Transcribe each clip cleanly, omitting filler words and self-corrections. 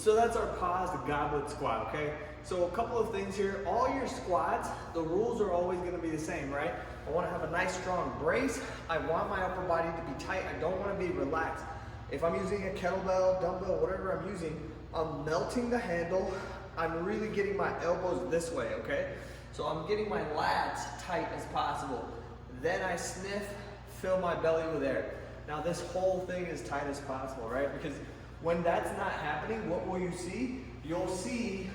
So that's our pause goblet squat, okay? So a couple of things here. All your squats, the rules are always gonna be the same, right? I wanna have a nice strong brace. I want my upper body to be tight. I don't wanna be relaxed. If I'm using a kettlebell, dumbbell, whatever I'm using, I'm melting the handle. I'm really getting my elbows this way, okay? So I'm getting my lats tight as possible. Then I sniff, fill my belly with air. Now this whole thing is tight as possible, right? Because when that's not happening, what will you see? You'll see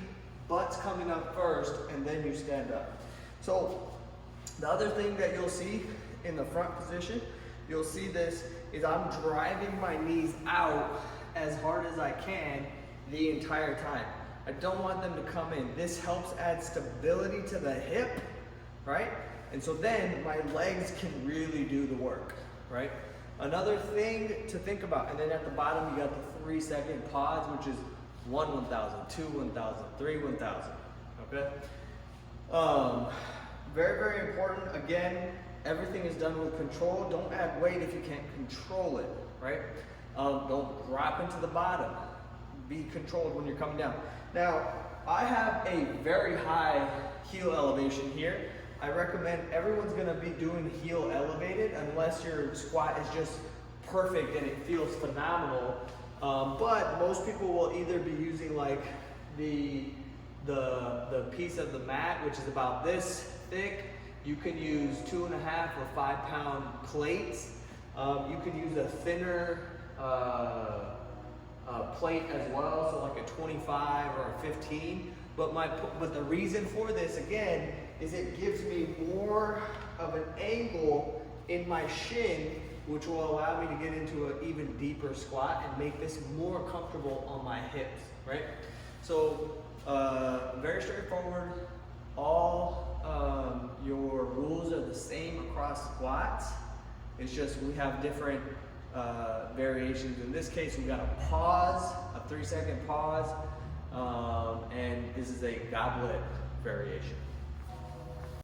butts coming up first and then you stand up. So the other thing that you'll see in the front position, you'll see this is I'm driving my knees out as hard as I can the entire time. I don't want them to come in. This helps add stability to the hip, right? And so then my legs can really do the work, right? Another thing to think about, and then at the bottom you got the 3-second pause, which is 1 1000, 2 1000, 3 1000, okay? Very, very important. Again, everything is done with control. Don't add weight if you can't control it, right? Don't drop into the bottom. Be controlled when you're coming down. Now, I have a very high heel elevation here. I recommend everyone's gonna be doing heel elevated unless your squat is just perfect and it feels phenomenal. But most people will either be using like the piece of the mat, which is about this thick. You can use 2.5 or 5 pound plates. You can use a thinner plate as well, so like a 25 or a 15. But the reason for this again is it gives me more of an angle in my shin, which will allow me to get into an even deeper squat and make this more comfortable on my hips, right? So very straightforward. All your rules are the same across squats. It's just we have different variations. In this case, we've got a pause, a 3-second pause, and this is a goblet variation.